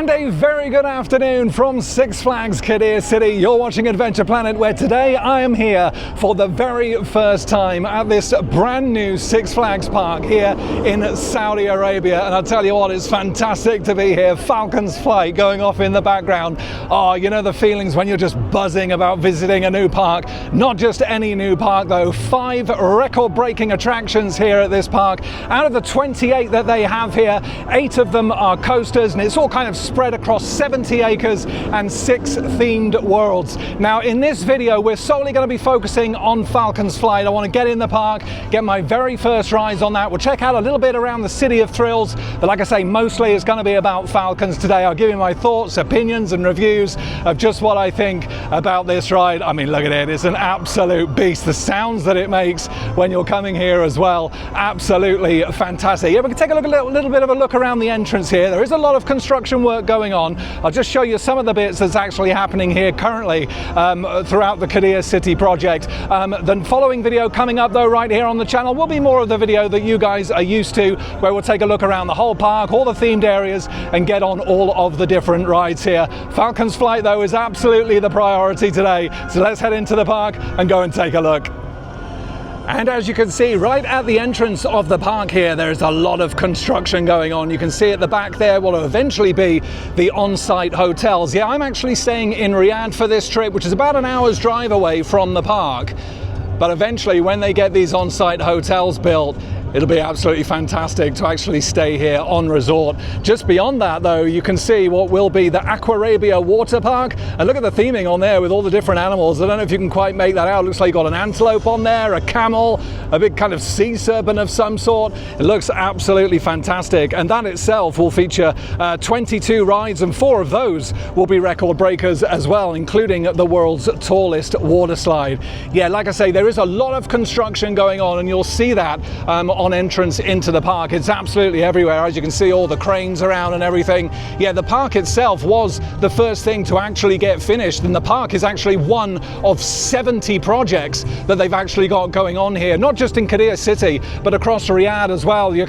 And a very good afternoon from Six Flags Qiddiya City. You're watching Adventure Planet, where today I am here for the very first time at this brand new Six Flags park here in Saudi Arabia. And I'll tell you what, it's fantastic to be here. Falcons Flight going off in the background. Oh, you know the feelings when you're just buzzing about visiting a new park. Not just any new park though. 5 record-breaking attractions here at this park. Out of the 28 that they have here, 8 of them are coasters, and it's all kind of spread across 70 acres and 6 themed worlds. Now in this video we're solely going to be focusing on Falcons Flight. I want to get in the park, get my very first rides on that. We'll check out a little bit around the City of Thrills, but like I say, mostly it's going to be about Falcons today. I'll give you my thoughts, opinions and reviews of just what I think about this ride. I mean, look at it, it's an absolute beast. The sounds that it makes when you're coming here as well, absolutely fantastic. Yeah, we can take a little bit of a look around the entrance here. There is a lot of construction work going on. I'll just show you some of the bits that's actually happening here currently throughout the Qiddiya City project. The following video coming up though right here on the channel will be more of the video that you guys are used to, where we'll take a look around the whole park, all the themed areas, and get on all of the different rides here. Falcons Flight though is absolutely the priority today, so let's head into the park and go and take a look. And as you can see, right at the entrance of the park here, there's a lot of construction going on. You can see at the back there will eventually be the on-site hotels. Yeah, I'm actually staying in Riyadh for this trip, which is about an hour's drive away from the park. But eventually, when they get these on-site hotels built, it'll be absolutely fantastic to actually stay here on resort. Just beyond that though, you can see what will be the Aqua Arabia water park. And look at the theming on there with all the different animals. I don't know if you can quite make that out. It looks like you've got an antelope on there, a camel, a big kind of sea serpent of some sort. It looks absolutely fantastic. And that itself will feature 22 rides, and 4 of those will be record breakers as well, including the world's tallest water slide. Yeah, like I say, there is a lot of construction going on, and you'll see that on entrance into the park. It's absolutely everywhere. As you can see, all the cranes around and everything. Yeah, the park itself was the first thing to actually get finished, and the park is actually one of 70 projects that they've actually got going on here, not just in Qiddiya City but across Riyadh as well. There's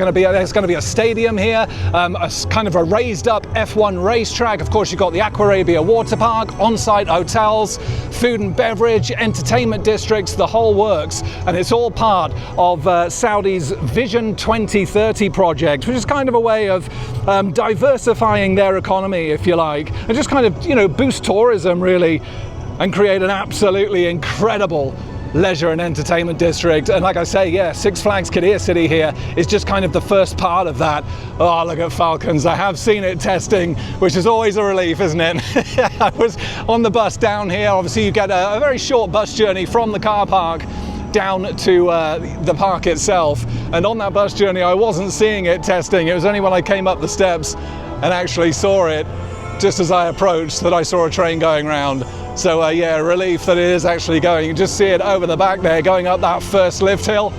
going to be a stadium here, a kind of a raised up F1 racetrack. Of course, you've got the Aqua Arabia water park, on-site hotels, food and beverage, entertainment districts, the whole works, and it's all part of Saudi's Vision 2030 project, which is kind of a way of diversifying their economy, if you like, and just kind of, you know, boost tourism really, and create an absolutely incredible leisure and entertainment district. And like I say, yeah, Six Flags Qiddiya City here is just kind of the first part of that. Oh, look at Falcons. I have seen it testing, which is always a relief, isn't it? I was on the bus down here. Obviously you get a very short bus journey from the car park down to the park itself, and on that bus journey I wasn't seeing it testing. It was only when I came up the steps and actually saw it just as I approached that I saw a train going round. So yeah, relief that it is actually going. You can just see it over the back there going up that first lift hill.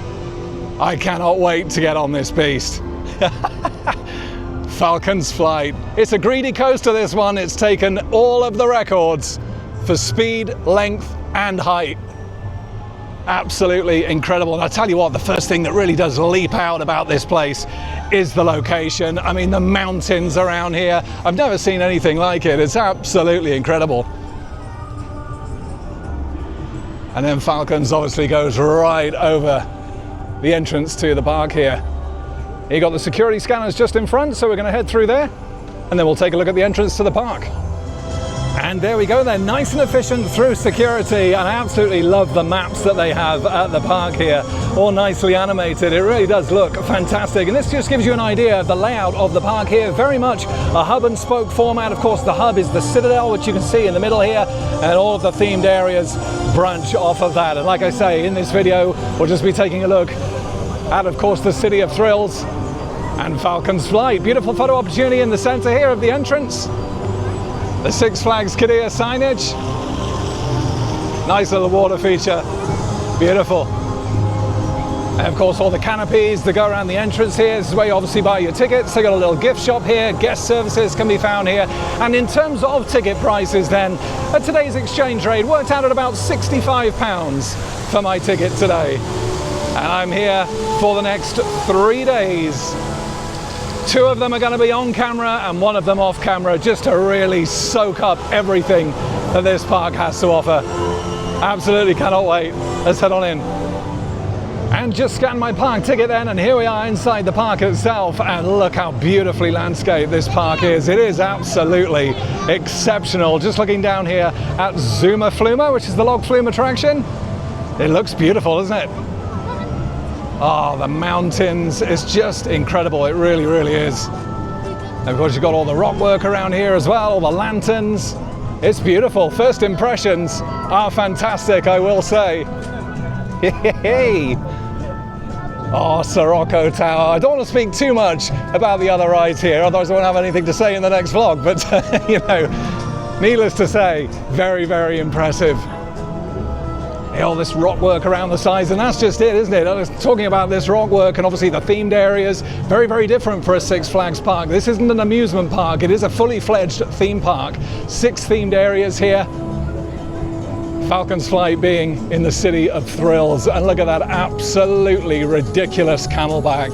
I cannot wait to get on this beast. Falcons Flight. It's a greedy coaster, this one. It's taken all of the records for speed, length and height. Absolutely incredible. And I tell you what, the first thing that really does leap out about this place is the location. I mean, the mountains around here, I've never seen anything like it. It's absolutely incredible. And then Falcons obviously goes right over the entrance to the park here. You got the security scanners just in front, so we're going to head through there and then we'll take a look at the entrance to the park. And there we go, they're nice and efficient through security, and I absolutely love the maps that they have at the park here, all nicely animated. It really does look fantastic, and this just gives you an idea of the layout of the park here. Very much a hub and spoke format. Of course, the hub is the Citadel, which you can see in the middle here, and all of the themed areas branch off of that. And like I say, in this video we'll just be taking a look at, of course, the City of Thrills and Falcons Flight. Beautiful photo opportunity in the center here of the entrance. The Six Flags Qiddiya signage. Nice little water feature. Beautiful. And of course all the canopies that go around the entrance here. This is where you obviously buy your tickets. They got a little gift shop here. Guest services can be found here. And in terms of ticket prices then, at today's exchange rate, worked out at about £65 for my ticket today. And I'm here for the next 3 days. Two of them are going to be on camera and one of them off camera, just to really soak up everything that this park has to offer. Absolutely cannot wait. Let's head on in. And just scanned my park ticket then, and here we are inside the park itself, and look how beautifully landscaped this park is. It is absolutely exceptional. Just looking down here at Zuma Fluma, which is the log flume attraction. It looks beautiful, doesn't it? Oh, the mountains, it's just incredible. It really, really is. And of course, you've got all the rock work around here as well, all the lanterns. It's beautiful. First impressions are fantastic, I will say. Hey. Oh, Sirocco Tower. I don't want to speak too much about the other rides here, otherwise I won't have anything to say in the next vlog, but you know, needless to say, very, very impressive. All this rock work around the sides, and that's just it, isn't it? I was talking about this rock work and obviously the themed areas, very, very different for a Six Flags park. This isn't an amusement park, it is a fully fledged theme park. 6 themed areas here. Falcons Flight being in the City of Thrills, and look at that absolutely ridiculous camelback.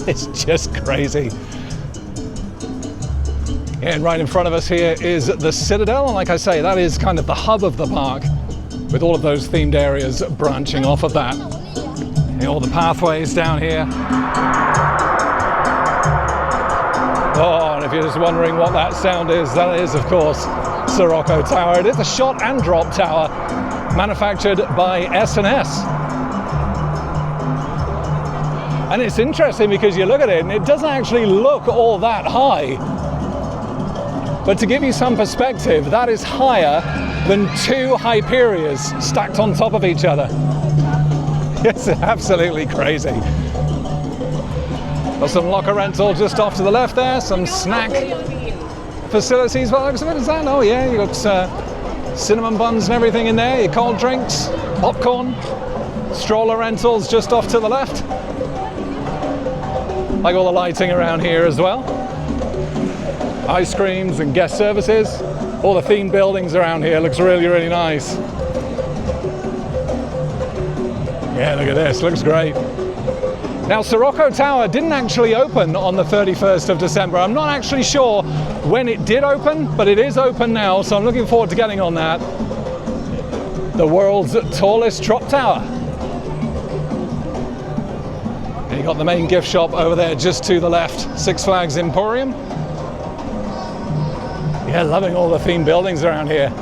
It's just crazy. And right in front of us here is the Citadel, and like I say, that is kind of the hub of the park, with all of those themed areas branching off of that. And all the pathways down here. Oh, and if you're just wondering what that sound is, that is, of course, Sirocco Tower. It is a shot and drop tower manufactured by S&S. And it's interesting because you look at it and it doesn't actually look all that high. But to give you some perspective, that is higher than 2 Hyperias stacked on top of each other. It's absolutely crazy. Got some locker rental just off to the left there, some snack facilities. What is that? Oh yeah, you got cinnamon buns and everything in there, your cold drinks, popcorn, stroller rentals just off to the left. Like all the lighting around here as well. Ice creams and guest services. All the themed buildings around here looks really, really nice. Yeah, look at this, looks great. Now, Sirocco Tower didn't actually open on the 31st of December. I'm not actually sure when it did open, but it is open now, so I'm looking forward to getting on that. The world's tallest drop tower. And you got the main gift shop over there just to the left, Six Flags Emporium. Yeah, loving all the themed buildings around here.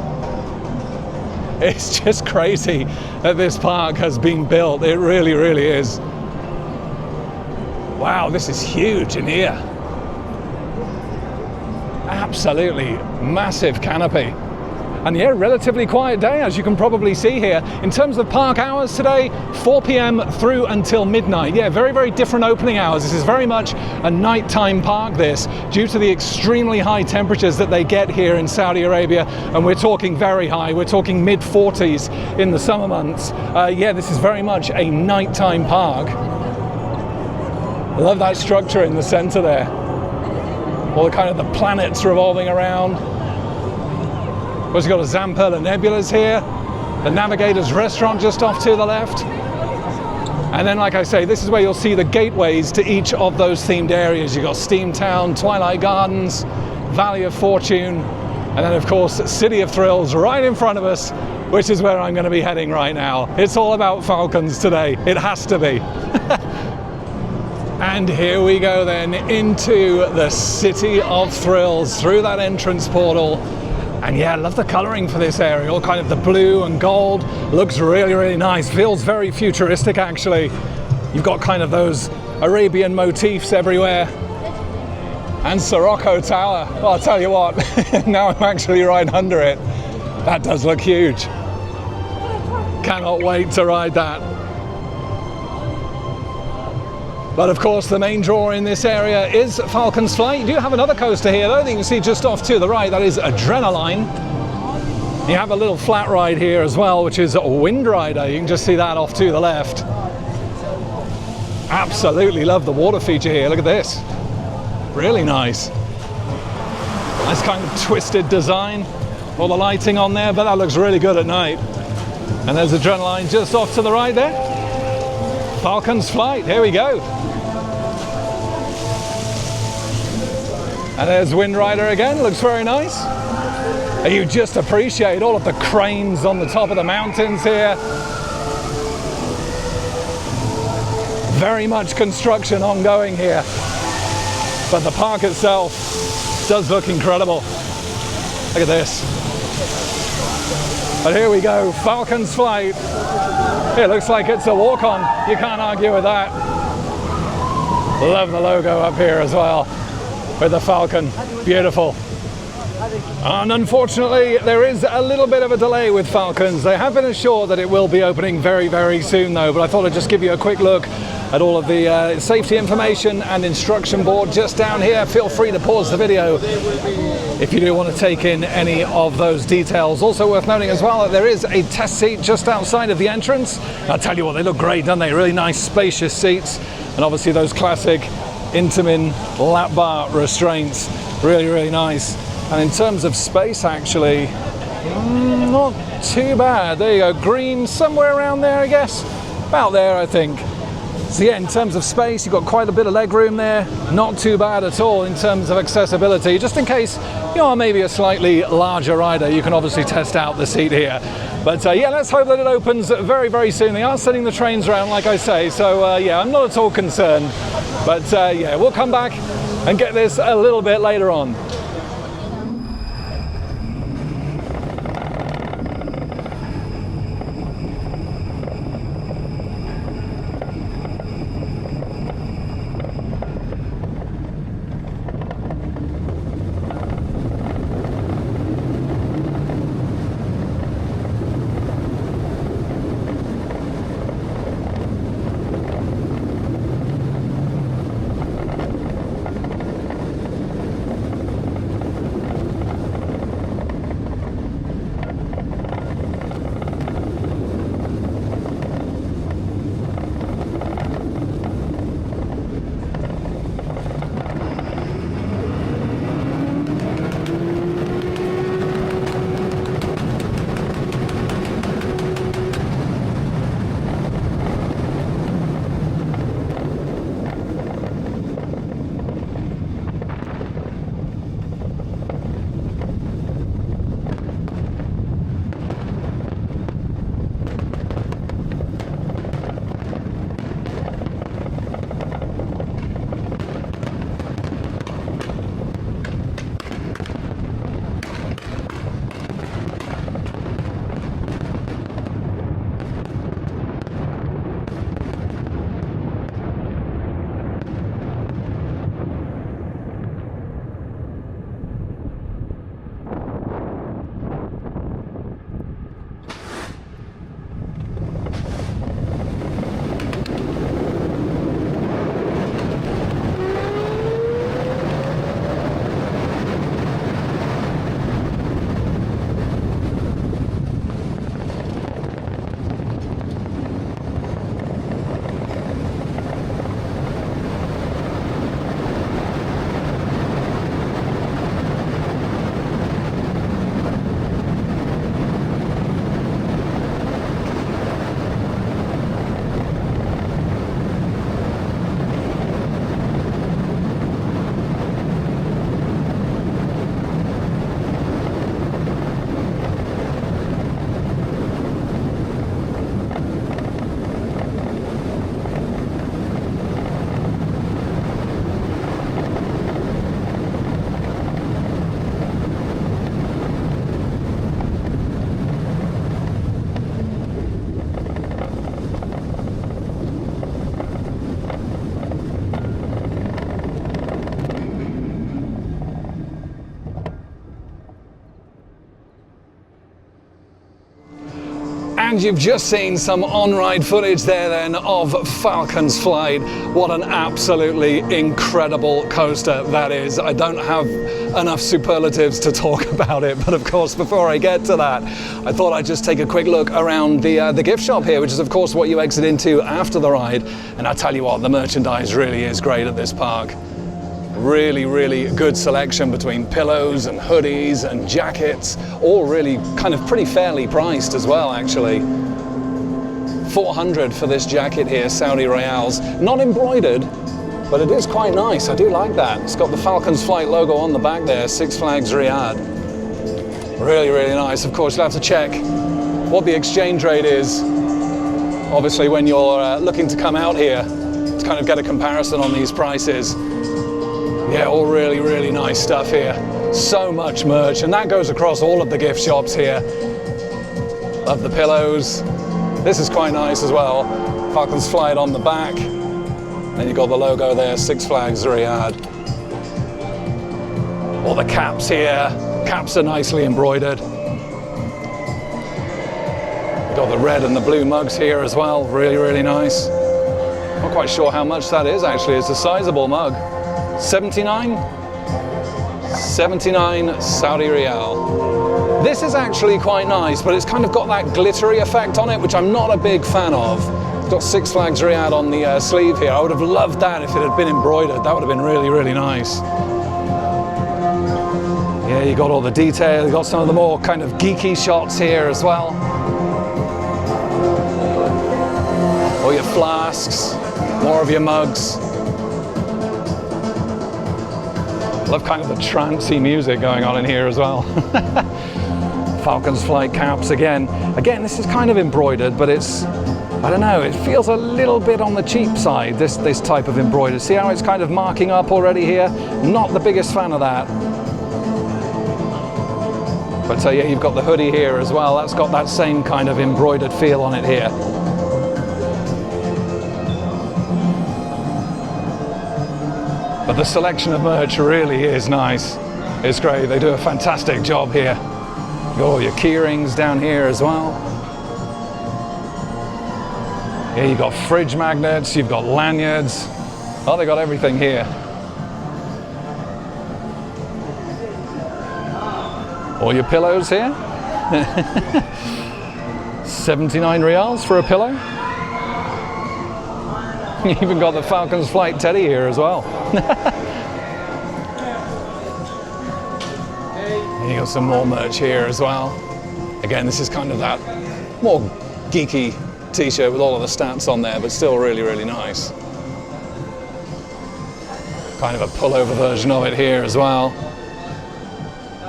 It's just crazy that this park has been built. It really, really is. Wow, this is huge in here. Absolutely massive canopy. And yeah, relatively quiet day, as you can probably see here. In terms of park hours today, 4 p.m. through until midnight. Yeah, very, very different opening hours. This is very much a nighttime park, this, due to the extremely high temperatures that they get here in Saudi Arabia. And we're talking very high. We're talking mid-40s in the summer months. Yeah, this is very much a nighttime park. I love that structure in the center there. All the kind of the planets revolving around. Of course, you've got a Zamperla Nebulas here, the Navigator's Restaurant just off to the left. And then, like I say, this is where you'll see the gateways to each of those themed areas. You've got Steamtown, Twilight Gardens, Valley of Fortune, and then, of course, City of Thrills right in front of us, which is where I'm going to be heading right now. It's all about Falcons today. It has to be. And here we go then into the City of Thrills through that entrance portal. And yeah, I love the colouring for this area, all kind of the blue and gold. Looks really, really nice. Feels very futuristic, actually. You've got kind of those Arabian motifs everywhere. And Sirocco Tower. Well, I'll tell you what, now I'm actually right under it. That does look huge. Cannot wait to ride that. But of course, the main draw in this area is Falcons Flight. You do have another coaster here, though, that you can see just off to the right. That is Adrenaline. You have a little flat ride here as well, which is a Wind Rider. You can just see that off to the left. Absolutely love the water feature here. Look at this. Really nice. Nice kind of twisted design. All the lighting on there, but that looks really good at night. And there's Adrenaline just off to the right there. Falcons Flight, here we go. And there's Wind Rider again, looks very nice. And you just appreciate all of the cranes on the top of the mountains here. Very much construction ongoing here, but the park itself does look incredible. Look at this. But here we go, Falcons Flight. It looks like it's a walk-on. You can't argue with that. Love the logo up here as well with the Falcon. Beautiful. And unfortunately, there is a little bit of a delay with Falcons. They have been assured that it will be opening very, very soon though, but I thought I'd just give you a quick look at all of the safety information and instruction board just down here. Feel free to pause the video if you do want to take in any of those details. Also worth noting as well that there is a test seat just outside of the entrance. I'll tell you what, they look great, don't they? Really nice, spacious seats. And obviously those classic Intamin lap bar restraints. Really, really nice. And in terms of space, actually, not too bad. There you go, green somewhere around there, I guess. About there, I think. So yeah, in terms of space, you've got quite a bit of leg room there. Not too bad at all in terms of accessibility. Just in case you are maybe a slightly larger rider, you can obviously test out the seat here. But yeah, let's hope that it opens very, very soon. They are sending the trains around, like I say. So yeah, I'm not at all concerned. But yeah, we'll come back and get this a little bit later on. And you've just seen some on-ride footage there then of Falcons Flight. What an absolutely incredible coaster that is. I don't have enough superlatives to talk about it, but of course before I get to that, I thought I'd just take a quick look around the gift shop here, which is of course what you exit into after the ride. And I'll tell you what, the merchandise really is great at this park. Really, really good selection between pillows and hoodies and jackets, all really kind of pretty fairly priced as well, actually. $400 for this jacket here, Saudi Reals. Not embroidered, but but it is quite nice. I do like that. It's got the Falcons Flight logo on the back there, Six Flags Riyadh. Really, really nice. Of course, you'll have to check what the exchange rate is, obviously, when you're looking to come out here to kind of get a comparison on these prices. Yeah, all really, really nice stuff here. So much merch, and that goes across all of the gift shops here. Love the pillows. This is quite nice as well. Falcons Flight on the back. And you've got the logo there, Six Flags Riyadh. All the caps here. Caps are nicely embroidered. You've got the red and the blue mugs here as well. Really, really nice. Not quite sure how much that is actually. It's a sizable mug. 79? 79 Saudi Riyal. This is actually quite nice, but it's kind of got that glittery effect on it, which I'm not a big fan of. It's got Six Flags Riyadh on the sleeve here. I would have loved that if it had been embroidered. That would have been really, really nice. Yeah, you got all the detail. You got some of the more kind of geeky shots here as well. All your flasks, more of your mugs. Love kind of the trancey music going on in here as well. Falcons Flight caps again. Again, this is kind of embroidered, but it's, I don't know, it feels a little bit on the cheap side, this type of embroidery. See how it's kind of marking up already here? Not the biggest fan of that. But yeah, you've got the hoodie here as well. That's got that same kind of embroidered feel on it here. But the selection of merch really is nice. It's great. They do a fantastic job here. You got all your key rings down here as well. Yeah, you've got fridge magnets, you've got lanyards. Oh, they got everything here. All your pillows here. 79 Riyals for a pillow. You even got the Falcons Flight teddy here as well. You got some more merch here as well. Again, this is kind of that more geeky t-shirt with all of the stats on there, but still really, really nice. Kind of a pullover version of it here as well.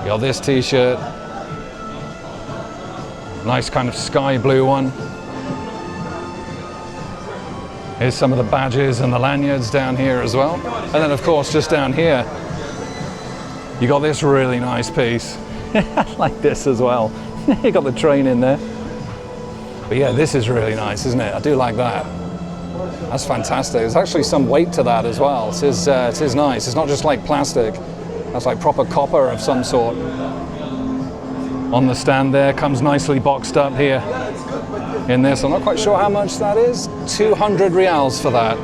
You got this t-shirt. Nice kind of sky blue one. Here's some of the badges and the lanyards down here as well. And then of course, just down here, you got this really nice piece. Like this as well. You got the train in there. But yeah, this is really nice, isn't it? I do like that. That's fantastic. There's actually some weight to that as well. It is nice. It's not just like plastic. That's like proper copper of some sort. On the stand there, comes nicely boxed up here. In this, I'm not quite sure how much that is. 200 Riyals for that.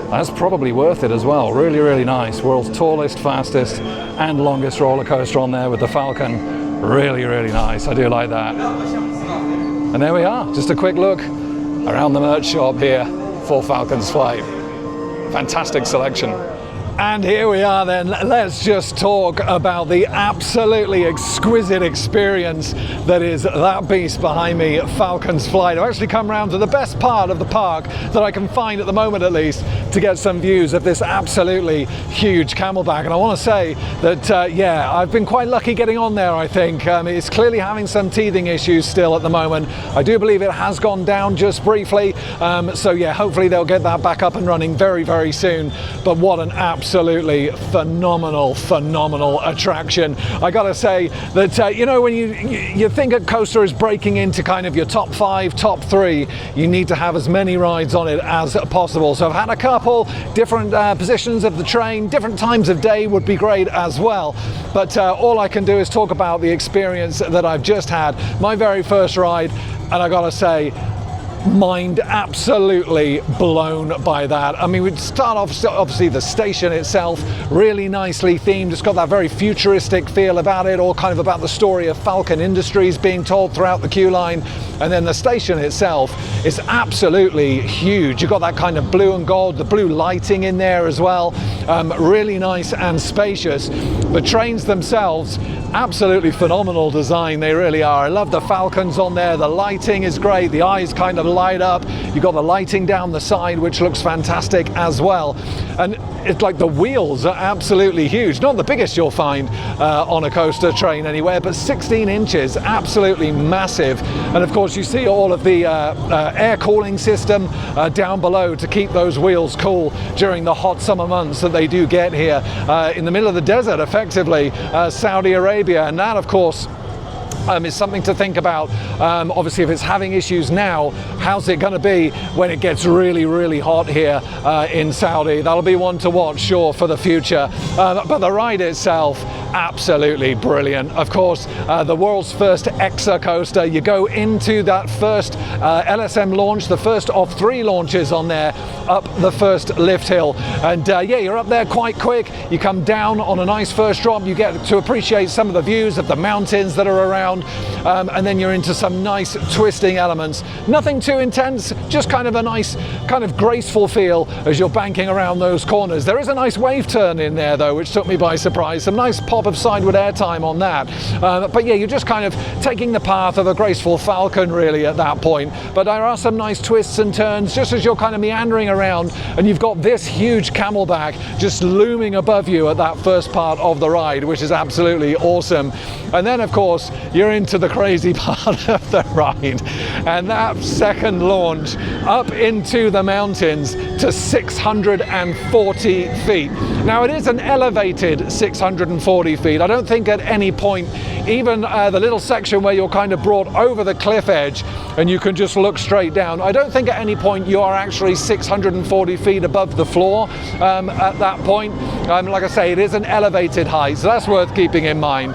That's probably worth it as well. Really, really nice. World's tallest, fastest, and longest roller coaster on there with the Falcon. Really, really nice. I do like that. And there we are. Just a quick look around the merch shop here for Falcons Flight. Fantastic selection. And here we are then, let's just talk about the absolutely exquisite experience that is that beast behind me, Falcons Flight. I've actually come around to the best part of the park that I can find at the moment, at least, to get some views of this absolutely huge camelback. And I want to say that, yeah, I've been quite lucky getting on there, I think. It's clearly having some teething issues still at the moment. I do believe it has gone down just briefly. So yeah, hopefully they'll get that back up and running very, very soon. But what an absolutely phenomenal attraction. I gotta say that you know, when you think a coaster is breaking into kind of your top 5, top 3, you need to have as many rides on it as possible. So I've had a couple different positions of the train, different times of day would be great as well. But all I can do is talk about the experience that I've just had, my very first ride, and I gotta say, mind absolutely blown by that. I mean, we'd start off, obviously the station itself, really nicely themed. It's got that very futuristic feel about it, all kind of about the story of Falcon Industries being told throughout the queue line. And then the station itself is absolutely huge. You've got that kind of blue and gold, the blue lighting in there as well. Really nice and spacious. The trains themselves, absolutely phenomenal design, they really are. I love the Falcons on there. The lighting is great. The eyes kind of light up. You've got the lighting down the side, which looks fantastic as well. and it's like the wheels are absolutely huge. Not the biggest you'll find on a coaster train anywhere, but 16 inches, absolutely massive. And of course you see all of the air cooling system down below to keep those wheels cool during the hot summer months that they do get here in the middle of the desert, effectively, Saudi Arabia. And that, of course, is something to think about. Obviously, if it's having issues now, how's it going to be when it gets really, really hot here in Saudi? That'll be one to watch, sure, for the future. But the ride itself, absolutely brilliant. Of course, the world's first EXA coaster. You go into that first LSM launch, the first of 3 launches on there, up the first lift hill. And yeah, you're up there quite quick. You come down on a nice first drop. You get to appreciate some of the views of the mountains that are around. And then you're into some nice twisting elements. Nothing too intense, just kind of a nice, kind of graceful feel as you're banking around those corners. There is a nice wave turn in there though, which took me by surprise. Some nice pop of sideward airtime on that. But yeah, you're just kind of taking the path of a graceful Falcon really at that point. But there are some nice twists and turns just as you're kind of meandering around, and you've got this huge camelback just looming above you at that first part of the ride, which is absolutely awesome. And then of course, you're into the crazy part of the ride, and that second launch up into the mountains to 640 feet. Now it is an elevated 640 feet. I don't think at any point, even the little section where you're kind of brought over the cliff edge and you can just look straight down, I don't think at any point you are actually 640 feet above the floor at that point. Like I say, it is an elevated height, so that's worth keeping in mind.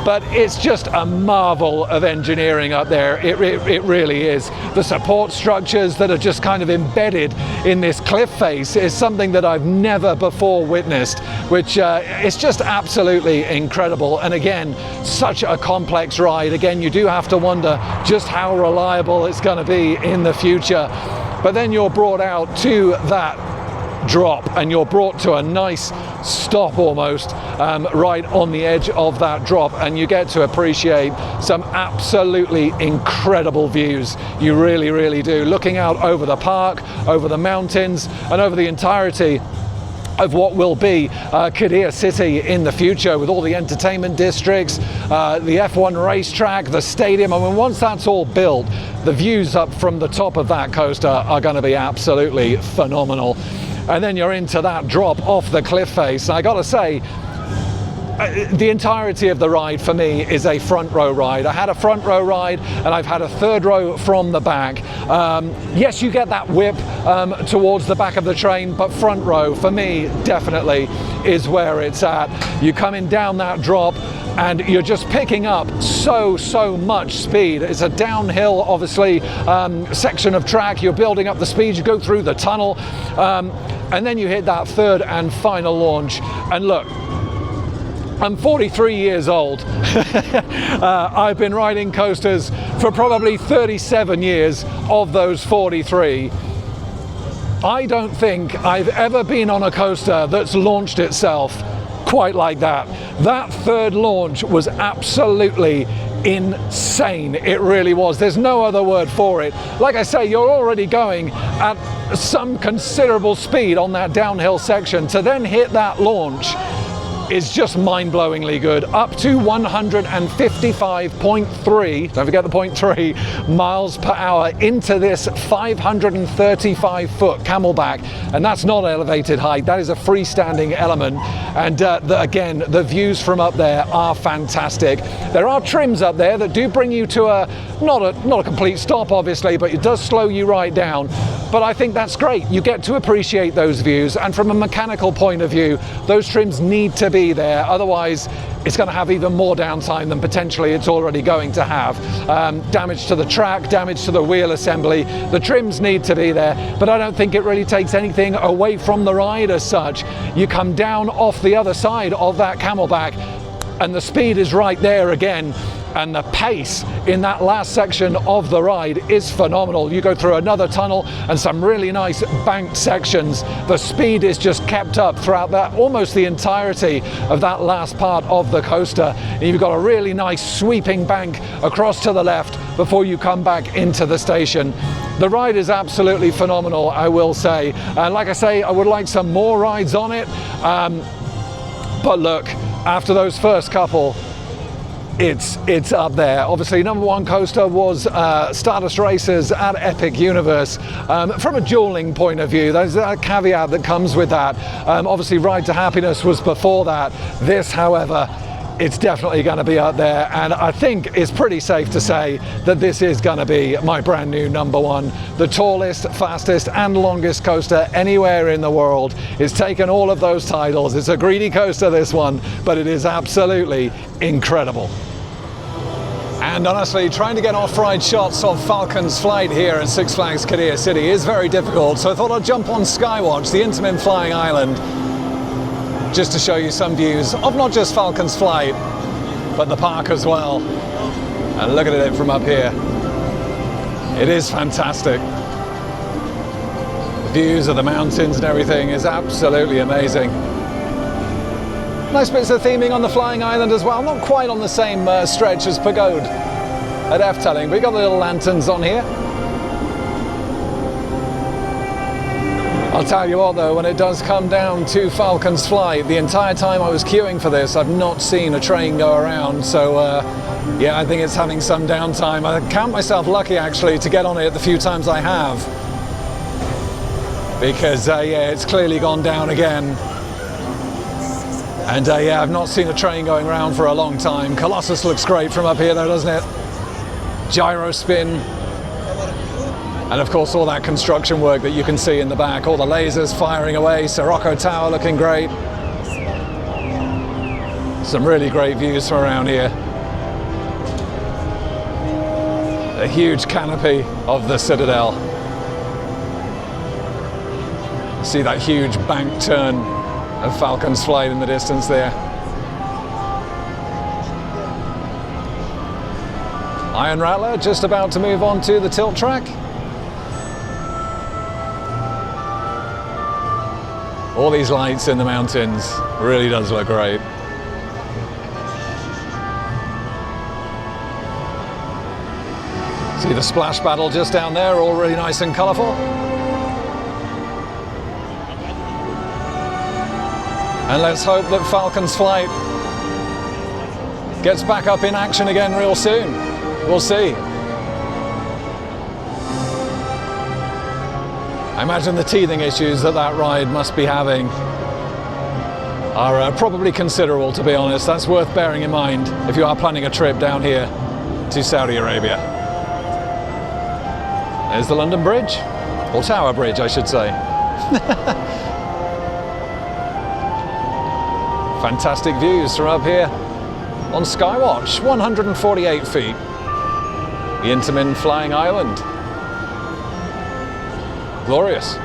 But it's just a marvel of engineering up there. It really is. The support structures that are just kind of embedded in this cliff face is something that I've never before witnessed, which is just absolutely incredible. And again, such a complex ride. Again, you do have to wonder just how reliable it's going to be in the future. But then you're brought out to that drop, and you're brought to a nice stop almost right on the edge of that drop, and you get to appreciate some absolutely incredible views. You really, really do. Looking out over the park, over the mountains, and over the entirety of what will be Qiddiya City in the future, with all the entertainment districts, the F1 racetrack, the stadium. I mean, once that's all built, the views up from the top of that coaster are going to be absolutely phenomenal. And then you're into that drop off the cliff face. And I gotta say, the entirety of the ride for me is a front row ride. I had a front row ride and I've had a third row from the back. Yes, you get that whip towards the back of the train, but front row for me definitely is where it's at. You're coming down that drop and you're just picking up so much speed. It's a downhill, obviously, section of track. You're building up the speed, you go through the tunnel, and then you hit that third and final launch. And look, I'm 43 years old. I've been riding coasters for probably 37 years of those 43. I don't think I've ever been on a coaster that's launched itself quite like that. That third launch was absolutely insane. It really was. There's no other word for it. Like I say, you're already going at some considerable speed on that downhill section. To then hit that launch is just mind-blowing good. Up to 155.3, don't forget the 0.3 miles per hour into this 535-foot camelback, and that's not elevated height, that is a freestanding element. And again, the views from up there are fantastic. There are trims up there that do bring you to not a complete stop, obviously, but it does slow you right down. But I think that's great. You get to appreciate those views, and from a mechanical point of view, those trims need to be there. Otherwise, it's going to have even more downtime than potentially it's already going to have. Damage to the track, damage to the wheel assembly. The trims need to be there, but I don't think it really takes anything away from the ride as such. You come down off the other side of that camelback, and the speed is right there again. And the pace in that last section of the ride is phenomenal. You go through another tunnel and some really nice banked sections. The speed is just kept up throughout that, almost the entirety of that last part of the coaster. And you've got a really nice sweeping bank across to the left, before you come back into the station. The ride is absolutely phenomenal, I will say. And like I say, I would like some more rides on it. But look, after those first couple, it's up there. Obviously, number one coaster was Stardust Races at Epic Universe. From a dueling point of view, there's a caveat that comes with that. Obviously, Ride to Happiness was before that. This, however, it's definitely going to be up there, and I think it's pretty safe to say that this is going to be my brand new number one. The tallest, fastest and longest coaster anywhere in the world. It's taken all of those titles. It's a greedy coaster, this one, but it is absolutely incredible. And honestly, trying to get off-ride shots of Falcons Flight here at Six Flags Qiddiya City is very difficult, so I thought I'd jump on Skywatch, the Intamin flying island, just to show you some views of not just Falcons Flight, but the park as well. And look at it from up here. It is fantastic. The views of the mountains and everything is absolutely amazing. Nice bits of theming on the flying island as well. Not quite on the same stretch as Pagode at Efteling, but you got the little lanterns on here. I'll tell you what though, when it does come down to Falcons Flight, the entire time I was queuing for this, I've not seen a train go around. So yeah, I think it's having some downtime. I count myself lucky actually to get on it the few times I have. Because yeah, it's clearly gone down again. And yeah, I've not seen a train going around for a long time. Colossus looks great from up here though, doesn't it? Gyro spin. And of course all that construction work that you can see in the back, all the lasers firing away, Sirocco Tower looking great. Some really great views from around here. A huge canopy of the Citadel. See that huge bank turn of Falcons Flight in the distance there. Iron Rattler just about to move on to the tilt track. All these lights in the mountains really does look great. See the splash battle just down there, all really nice and colourful. And let's hope that Falcons Flight gets back up in action again real soon. We'll see. I imagine the teething issues that that ride must be having are probably considerable, to be honest. That's worth bearing in mind if you are planning a trip down here to Saudi Arabia. There's the London Bridge, or Tower Bridge, I should say. Fantastic views from up here on Skywatch, 148 feet. The Intamin flying island. Glorious.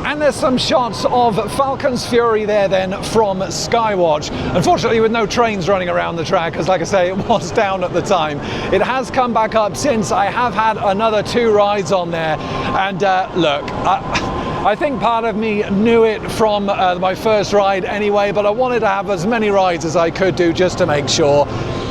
And there's some shots of Falcon's Fury there then from Skywatch. Unfortunately with no trains running around the track, because like I say, it was down at the time. It has come back up since. I have had another 2 rides on there. And look, I think part of me knew it from my first ride anyway, but I wanted to have as many rides as I could do just to make sure.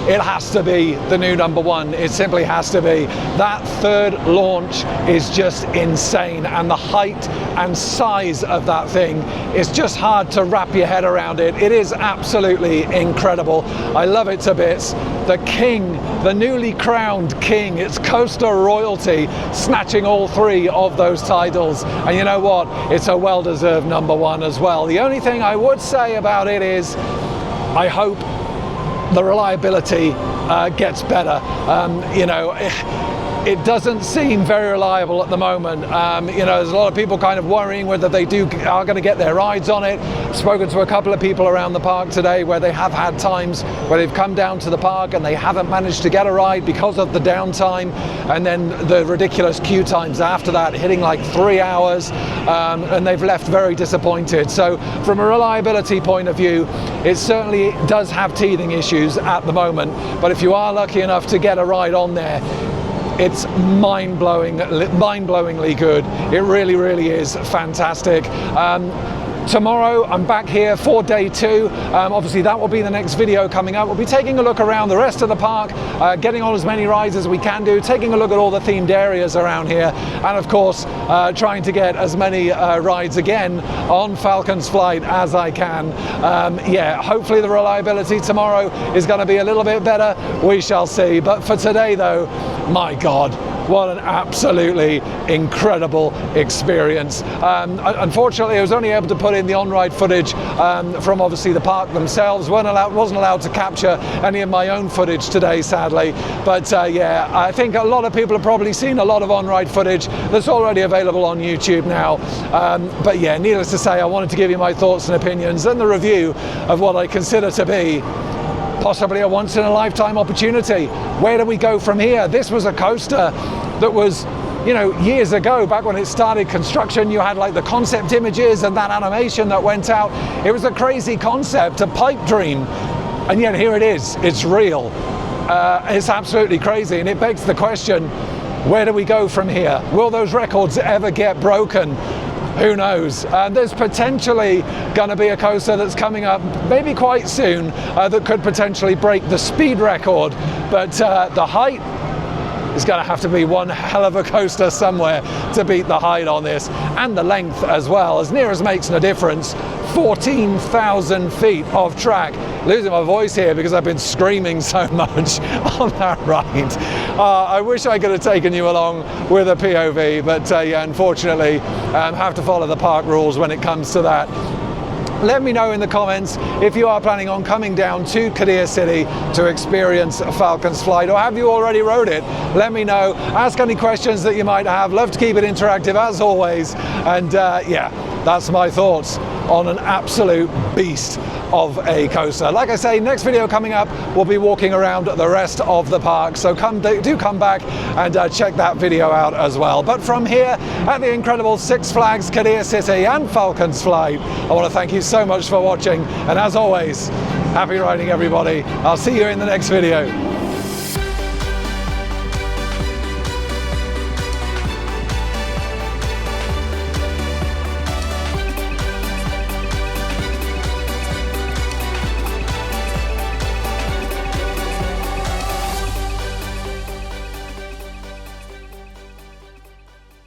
It has to be the new number one. It simply has to be. That third launch is just insane, and the height and size of that thing is just hard to wrap your head around it. It is absolutely incredible. I love it to bits. The king, the newly crowned king, it's coaster royalty, snatching all 3 of those titles. And you know what? It's a well-deserved number one as well. The only thing I would say about it is, I hope the reliability gets better. You know, it doesn't seem very reliable at the moment. You know, there's a lot of people kind of worrying whether they are going to get their rides on it. I've spoken to a couple of people around the park today where they have had times where they've come down to the park and they haven't managed to get a ride because of the downtime, and then the ridiculous queue times after that, hitting like 3 hours, and they've left very disappointed. So from a reliability point of view, it certainly does have teething issues at the moment, but if you are lucky enough to get a ride on there, it's mind-blowingly good. It really, really is fantastic. Tomorrow I'm back here for day 2. Obviously that will be the next video coming up. We'll be taking a look around the rest of the park, getting on as many rides as we can do, taking a look at all the themed areas around here, and of course trying to get as many rides again on Falcons Flight as I can. Yeah, hopefully the reliability tomorrow is going to be a little bit better. We shall see. But for today though, my God, what an absolutely incredible experience. Unfortunately, I was only able to put in the on-ride footage from obviously the park themselves. Wasn't allowed to capture any of my own footage today, sadly. But yeah, I think a lot of people have probably seen a lot of on-ride footage that's already available on YouTube now. But yeah, needless to say, I wanted to give you my thoughts and opinions and the review of what I consider to be possibly a once-in-a-lifetime opportunity. Where do we go from here? This was a coaster that was, you know, years ago, back when it started construction. You had like the concept images and that animation that went out. It was a crazy concept, a pipe dream, and yet here it is. It's real. It's absolutely crazy, and it begs the question, where do we go from here? Will those records ever get broken? Who knows? There's potentially going to be a coaster that's coming up maybe quite soon that could potentially break the speed record, but the height is going to have to be one hell of a coaster somewhere to beat the height on this, and the length as well, as near as makes no difference. 14,000 feet of track. Losing my voice here because I've been screaming so much on that ride. I wish I could have taken you along with a POV, but yeah, unfortunately have to follow the park rules when it comes to that. Let me know in the comments if you are planning on coming down to Qiddiya City to experience Falcons Flight, or have you already rode it? Let me know. Ask any questions that you might have. Love to keep it interactive as always. And yeah, that's my thoughts on an absolute beast of a coaster. Like I say, next video coming up, we'll be walking around the rest of the park, so do come back and check that video out as well. But from here at the incredible Six Flags Qiddiya City and Falcons Flight, I want to thank you so much for watching, and as always, happy riding everybody. I'll see you in the next video.